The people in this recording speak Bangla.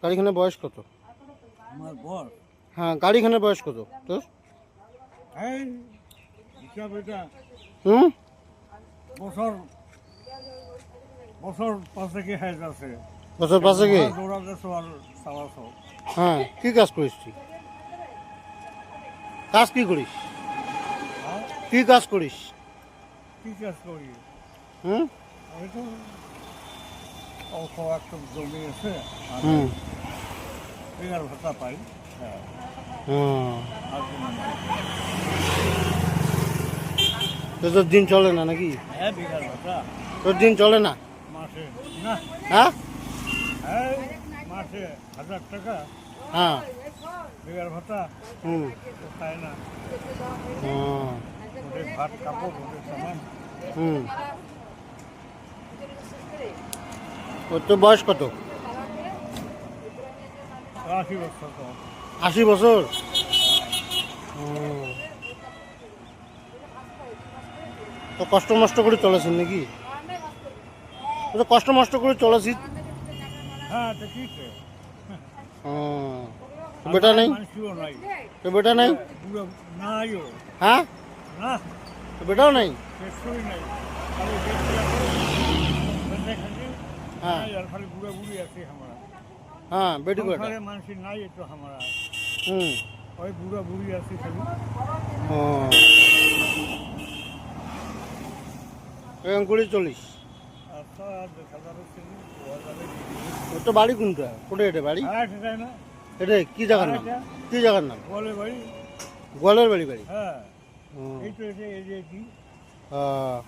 গাড়িখানের বয়স কত? আমার বর হ্যাঁ, গাড়িখানের বয়স কত তোর? এই হিসাব এটা হুম, বছর বছর পাঁচেক হাইজ আছে বছর পাঁচেকে? দৌড়াতে সবার চালাছ হ্যাঁ, কি কাজ করিস তুই? কাজ কি করিস? কি কাজ করিস? কি কাজ করি হুম আমি তো অল্প একটা জমি আছে আর হুম বেকার ভাতা পাই হ্যাঁ হুম। আর কোনো নাই। তো তোর দিন চলে না নাকি? হ্যাঁ বেকার ভাতা তোর দিন চলে না? মাসে না হ্যাঁ হ্যাঁ মাসে 1000 টাকা হ্যাঁ বেকার ভাতা হুম তো পায় না হুম ওদের ভাত কাপড় ওদের সামান হুম। ওর তো বয়স কত? 80 বছর তো 80 বছর? হুম। তো কষ্ট মষ্ট করে চলেছেন নাকি? তো কষ্ট মষ্ট করে চলেছি। হ্যাঁ তো কি হুম। তো বেটা নেই? মানুষও নাই তো বেটা নেই? বুড়ো নাইও হ্যাঁ, না তো বেটাও নেই? পেট্রোল নাই খালি খালি হ্যাঁ আর খালি বুড়া বুড়ি আছে আমরা হ্যাঁ, বেটি কয়টা? সংসারে মানুষ নাই একটু আমরা হুম ওই বুড়া বুড়ি আছে খালি ও এখন করে চলিস? আচ্ছা আর দেখা যাবে ওর তো বাড়ি কোনটা? কোথায় এটা বাড়ি? হ্যাঁ সেটাই না এটা কি জায়গার নাম? কি জায়গার নাম? বলে ভাই গোয়ালের বাড়ি বাড়ি? হ্যাঁ হুম। এই তো এটা এই যে কি আহ,